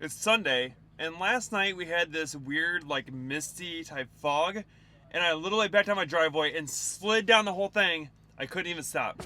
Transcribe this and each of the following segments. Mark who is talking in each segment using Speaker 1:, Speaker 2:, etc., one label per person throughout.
Speaker 1: It's Sunday, and last night we had this weird, like, misty type fog, and I literally backed out my driveway and slid down the whole thing. I couldn't even stop.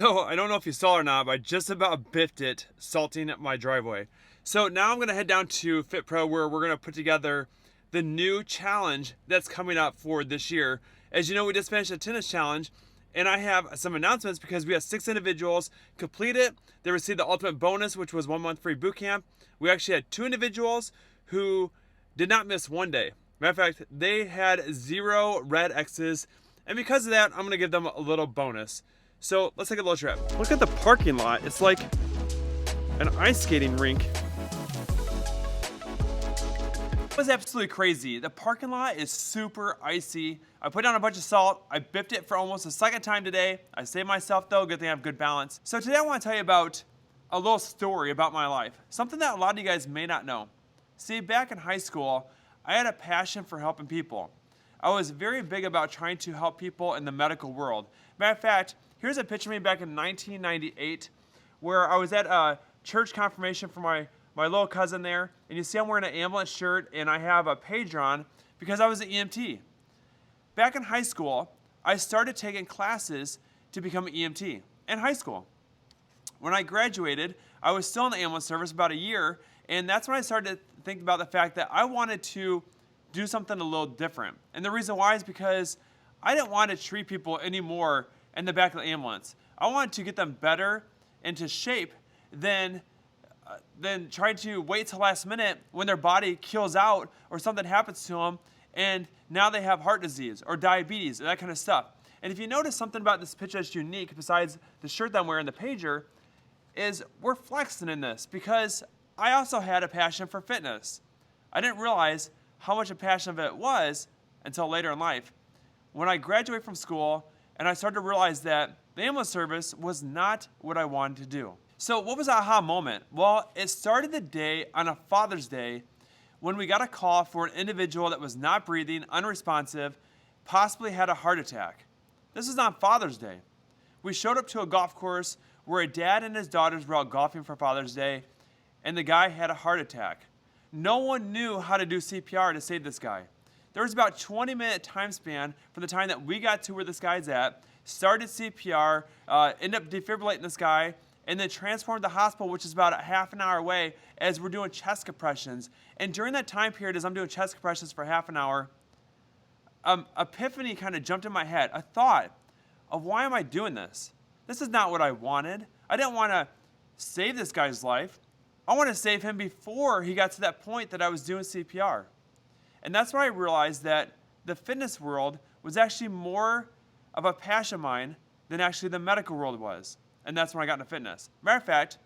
Speaker 1: So I don't know if you saw it or not, but I just about biffed it salting my driveway. So now I'm gonna head down to Fit Pro where we're gonna put together the new challenge that's coming up for this year. As you know, we just finished a tennis challenge, and I have some announcements because we had 6 individuals complete it. They received the ultimate bonus, which was 1 month free boot camp. We actually had 2 individuals who did not miss one day. Matter of fact, they had 0 red X's, and because of that, I'm gonna give them a little bonus. So let's take a little trip. Look at the parking lot. It's like an ice skating rink. It was absolutely crazy. The parking lot is super icy. I put down a bunch of salt. I biffed it for almost a second time today. I saved myself though, good thing I have good balance. So today I want to tell you about a little story about my life. Something that a lot of you guys may not know. See, back in high school, I had a passion for helping people. I was very big about trying to help people in the medical world. Matter of fact, here's a picture of me back in 1998 where I was at a church confirmation for my little cousin there, and you see I'm wearing an ambulance shirt and I have a pager on because I was an EMT. Back in high school, I started taking classes to become an EMT in high school. When I graduated, I was still in the ambulance service about a year, and that's when I started to think about the fact that I wanted to do something a little different. And the reason why is because I didn't want to treat people anymore in the back of the ambulance. I wanted to get them better into shape than trying to wait till last minute when their body kills out or something happens to them and now they have heart disease or diabetes or that kind of stuff. And if you notice something about this picture that's unique besides the shirt that I'm wearing, the pager, is we're flexing in this because I also had a passion for fitness. I didn't realize how much a passion of it was until later in life. When I graduated from school and I started to realize that the ambulance service was not what I wanted to do. So what was the aha moment? Well, it started the day on a Father's Day when we got a call for an individual that was not breathing, unresponsive, possibly had a heart attack. This is on Father's Day. We showed up to a golf course where a dad and his daughters were out golfing for Father's Day, and the guy had a heart attack. No one knew how to do CPR to save this guy. There was about a 20-minute time span from the time that we got to where this guy's at, started CPR, ended up defibrillating this guy, and then transformed the hospital, which is about a half an hour away, as we're doing chest compressions. And during that time period, as I'm doing chest compressions for half an hour, epiphany kind of jumped in my head. A thought of why am I doing this? This is not what I wanted. I didn't want to save this guy's life. I want to save him before he got to that point that I was doing CPR. And that's why I realized that the fitness world was actually more of a passion of mine than actually the medical world was. And that's when I got into fitness. Matter of fact,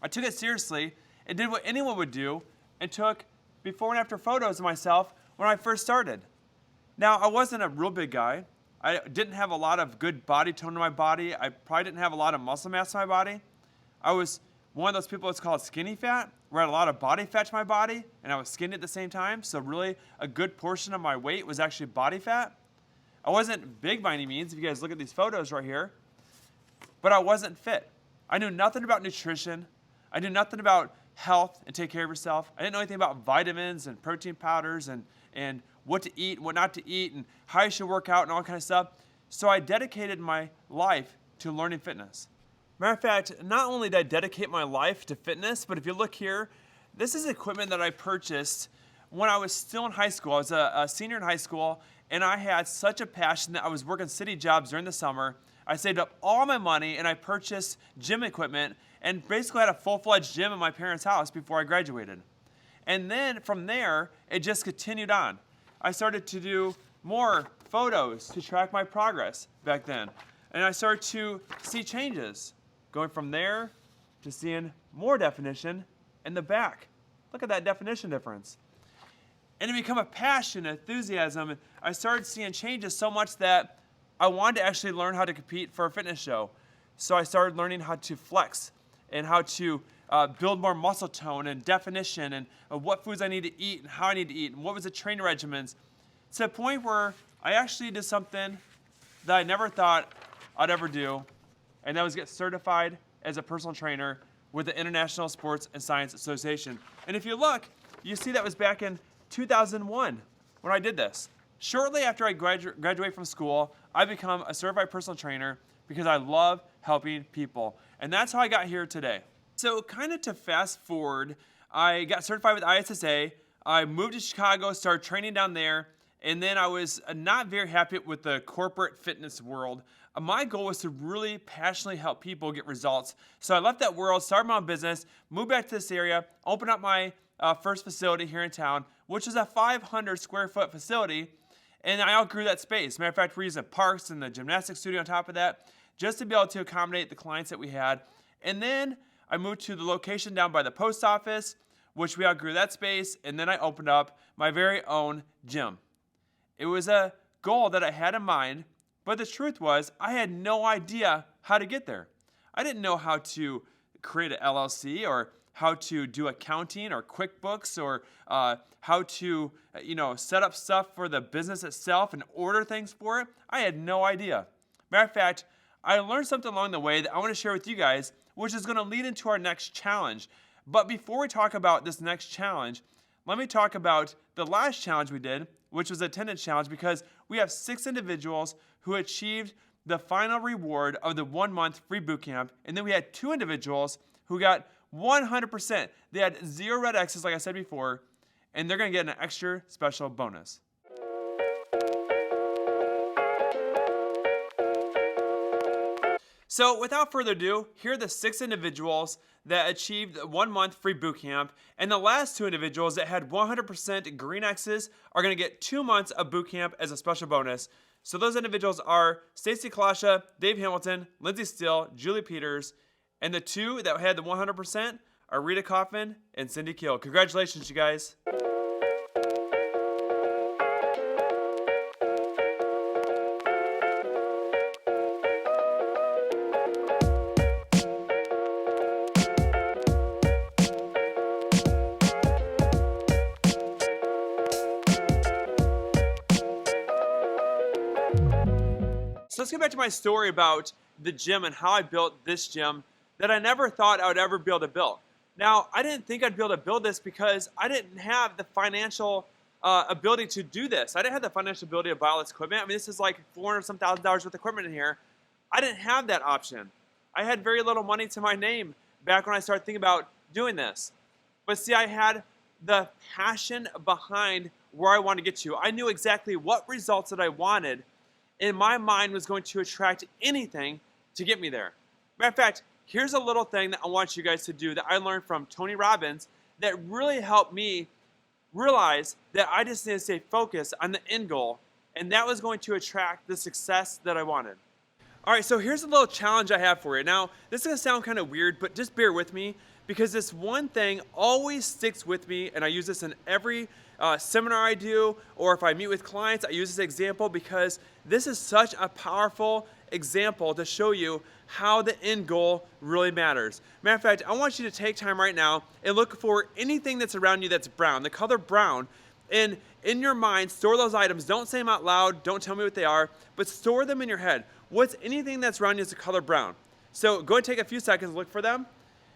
Speaker 1: I took it seriously and did what anyone would do and took before and after photos of myself when I first started. Now, I wasn't a real big guy. I didn't have a lot of good body tone in my body. I probably didn't have a lot of muscle mass in my body. I was one of those people that's called skinny fat, where I had a lot of body fat to my body, and I was skinny at the same time, so really a good portion of my weight was actually body fat. I wasn't big by any means, if you guys look at these photos right here, but I wasn't fit. I knew nothing about nutrition. I knew nothing about health and take care of yourself. I didn't know anything about vitamins and protein powders and what to eat and what not to eat and how you should work out and all kind of stuff. So I dedicated my life to learning fitness. Matter of fact, not only did I dedicate my life to fitness, but if you look here, this is equipment that I purchased when I was still in high school. I was a senior in high school, and I had such a passion that I was working city jobs during the summer. I saved up all my money, and I purchased gym equipment, and basically had a full-fledged gym in my parents' house before I graduated. And then from there, it just continued on. I started to do more photos to track my progress back then. And I started to see changes, going from there to seeing more definition in the back. Look at that definition difference. And it became a passion, enthusiasm, and I started seeing changes so much that I wanted to actually learn how to compete for a fitness show. So I started learning how to flex and how to build more muscle tone and definition and what foods I need to eat and how I need to eat and what was the training regimens, to the point where I actually did something that I never thought I'd ever do, and that was get certified as a personal trainer with the International Sports and Science Association. And if you look, you see that was back in 2001 when I did this. Shortly after I graduate from school, I become a certified personal trainer because I love helping people. And that's how I got here today. So kind of to fast forward, I got certified with ISSA. I moved to Chicago, started training down there, and then I was not very happy with the corporate fitness world. My goal was to really passionately help people get results. So I left that world, started my own business, moved back to this area, opened up my first facility here in town, which is a 500 square foot facility, and I outgrew that space. Matter of fact, we're using parks and the gymnastics studio on top of that, just to be able to accommodate the clients that we had. And then I moved to the location down by the post office, which we outgrew that space, and then I opened up my very own gym. It was a goal that I had in mind, but the truth was I had no idea how to get there. I didn't know how to create an LLC or how to do accounting or QuickBooks or how to set up stuff for the business itself and order things for it. I had no idea. Matter of fact, I learned something along the way that I want to share with you guys, which is going to lead into our next challenge. But before we talk about this next challenge, let me talk about the last challenge we did, which was the attendance challenge, because we have 6 individuals who achieved the final reward of the 1 month free boot camp. And then we had 2 individuals who got 100%. They had 0 red X's, like I said before, and they're going to get an extra special bonus. So without further ado, here are the 6 individuals that achieved the 1 month free boot camp, and the last 2 individuals that had 100% green X's are going to get 2 months of boot camp as a special bonus. So those individuals are Stacy Kalasha, Dave Hamilton, Lindsay Still, Julie Peters, and the 2 that had the 100% are Rita Kaufman and Cindy Keel. Congratulations, you guys. So let's get back to my story about the gym and how I built this gym that I never thought I would ever be able to build. Now, I didn't think I'd be able to build this because I didn't have the financial ability to do this. I didn't have the financial ability to buy all this equipment. I mean, this is like $400-some thousand worth of equipment in here. I didn't have that option. I had very little money to my name back when I started thinking about doing this. But see, I had the passion behind where I wanted to get to. I knew exactly what results that I wanted, and my mind was going to attract anything to get me there. Matter of fact, here's a little thing that I want you guys to do that I learned from Tony Robbins that really helped me realize that I just need to stay focused on the end goal, and that was going to attract the success that I wanted. All right, so here's a little challenge I have for you. Now, this is going to sound kind of weird, but just bear with me because this one thing always sticks with me, and I use this in every seminar I do, or if I meet with clients, I use this example because this is such a powerful example to show you how the end goal really matters. Matter of fact, I want you to take time right now and look for anything that's around you that's brown, the color brown, and in your mind, store those items. Don't say them out loud, don't tell me what they are, but store them in your head. What's anything that's around you that's the color brown? So go and take a few seconds, look for them.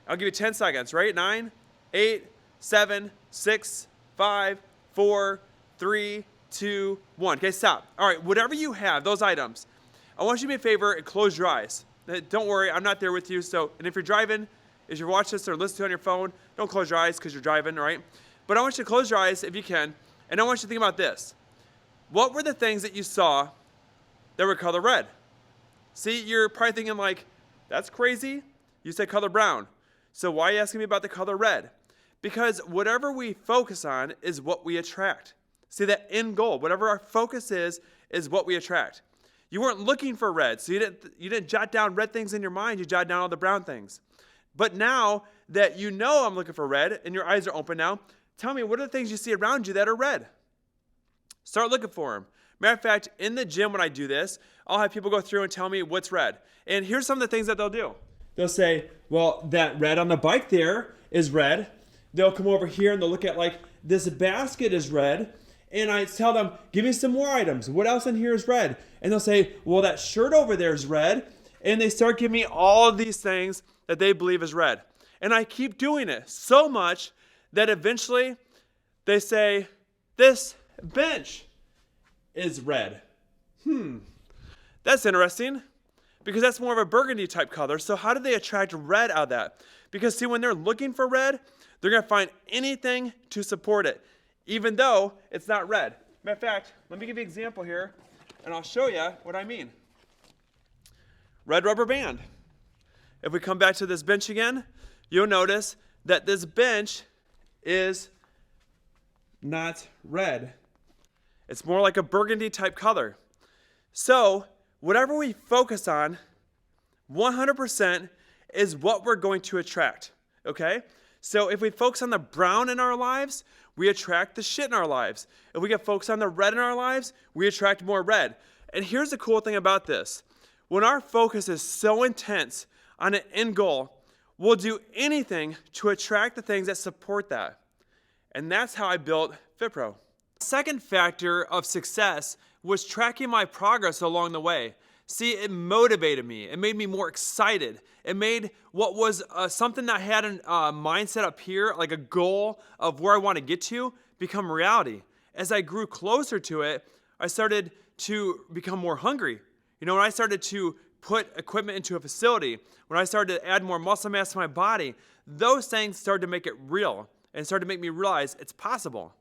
Speaker 1: I'll give you 10 seconds, right? 9, 8, 7, 6, 5, 4, 3, 2, 1. Okay, stop. All right, whatever you have, those items, I want you to do me a favor and close your eyes. Don't worry, I'm not there with you. So, and if you're driving, as you're watching this or listening to it on your phone, don't close your eyes because you're driving, all right? But I want you to close your eyes if you can, and I want you to think about this. What were the things that you saw that were color red? See, you're probably thinking like, that's crazy. You said color brown. So why are you asking me about the color red? Because whatever we focus on is what we attract. See, that end goal, whatever our focus is what we attract. You weren't looking for red, so you didn't jot down red things in your mind, you jot down all the brown things. But now that you know I'm looking for red, and your eyes are open now, tell me, what are the things you see around you that are red? Start looking for them. Matter of fact, in the gym when I do this, I'll have people go through and tell me what's red. And here's some of the things that they'll do. They'll say, well, that red on the bike there is red. They'll come over here and they'll look at, like, this basket is red. And I tell them, give me some more items. What else in here is red? And they'll say, well, that shirt over there is red. And they start giving me all of these things that they believe is red. And I keep doing it so much that eventually they say, this bench is red. That's interesting, because that's more of a burgundy type color. So how do they attract red out of that? Because see, when they're looking for red, they're going to find anything to support it, even though it's not red. Matter of fact, let me give you an example here, and I'll show you what I mean. Red rubber band. If we come back to this bench again, you'll notice that this bench is not red. It's more like a burgundy type color. So whatever we focus on, 100% is what we're going to attract, okay? So if we focus on the brown in our lives, we attract the shit in our lives. If we get focused on the red in our lives, we attract more red. And here's the cool thing about this. When our focus is so intense on an end goal, we'll do anything to attract the things that support that. And that's how I built FitPro. The second factor of success was tracking my progress along the way. See, it motivated me. It made me more excited. It made what was something that I had a mindset up here, like a goal of where I want to get to, become reality. As I grew closer to it, I started to become more hungry. You know, when I started to put equipment into a facility, when I started to add more muscle mass to my body, those things started to make it real and started to make me realize it's possible.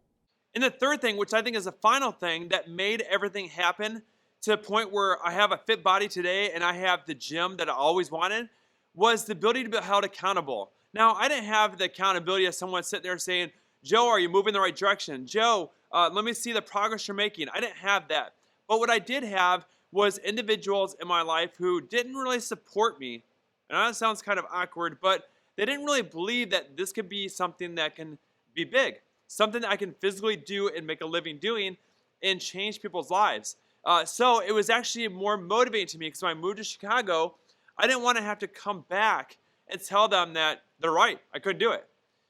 Speaker 1: And the third thing, which I think is the final thing that made everything happen to the point where I have a fit body today and I have the gym that I always wanted, was the ability to be held accountable. Now, I didn't have the accountability of someone sitting there saying, Joe, are you moving in the right direction? Joe, let me see the progress you're making. I didn't have that. But what I did have was individuals in my life who didn't really support me. And I know it sounds kind of awkward, but they didn't really believe that this could be something that can be big, something that I can physically do and make a living doing and change people's lives. So it was actually more motivating to me, because when I moved to Chicago, I didn't want to have to come back and tell them that they're right, I couldn't do it.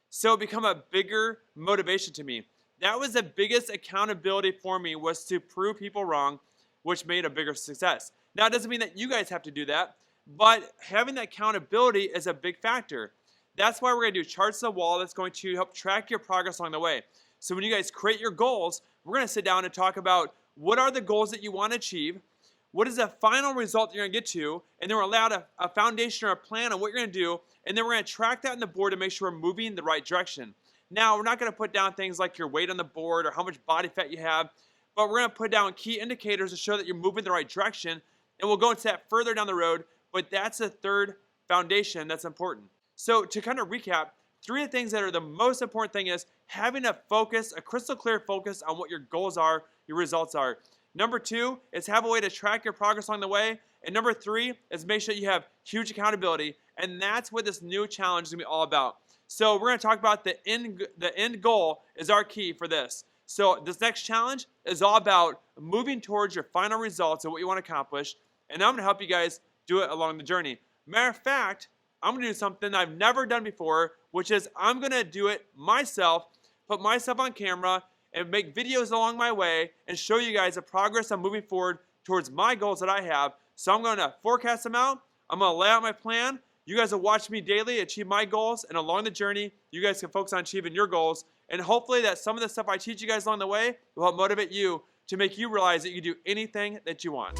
Speaker 1: So it became a bigger motivation to me. That was the biggest accountability for me, was to prove people wrong, which made a bigger success. Now, it doesn't mean that you guys have to do that, but having that accountability is a big factor. That's why we're going to do charts on the wall that's going to help track your progress along the way. So when you guys create your goals, we're going to sit down and talk about what are the goals that you want to achieve, what is the final result that you're going to get to, and then we're allowed a foundation or a plan on what you're going to do, and then we're going to track that on the board to make sure we're moving in the right direction. Now, we're not going to put down things like your weight on the board or how much body fat you have, but we're going to put down key indicators to show that you're moving in the right direction, and we'll go into that further down the road, but that's the third foundation that's important. So to kind of recap, three of the things that are the most important thing is having a focus, a crystal clear focus on what your goals are, your results are. Number two is have a way to track your progress along the way. And number three is make sure you have huge accountability. And that's what this new challenge is going to be all about. So we're going to talk about the end goal is our key for this. So this next challenge is all about moving towards your final results of what you want to accomplish. And I'm going to help you guys do it along the journey. Matter of fact, I'm going to do something I've never done before, which is I'm going to do it myself, put myself on camera, and make videos along my way and show you guys the progress I'm moving forward towards my goals that I have. So I'm going to forecast them out. I'm going to lay out my plan. You guys will watch me daily achieve my goals, and along the journey, you guys can focus on achieving your goals. And hopefully that some of the stuff I teach you guys along the way will help motivate you to make you realize that you can do anything that you want.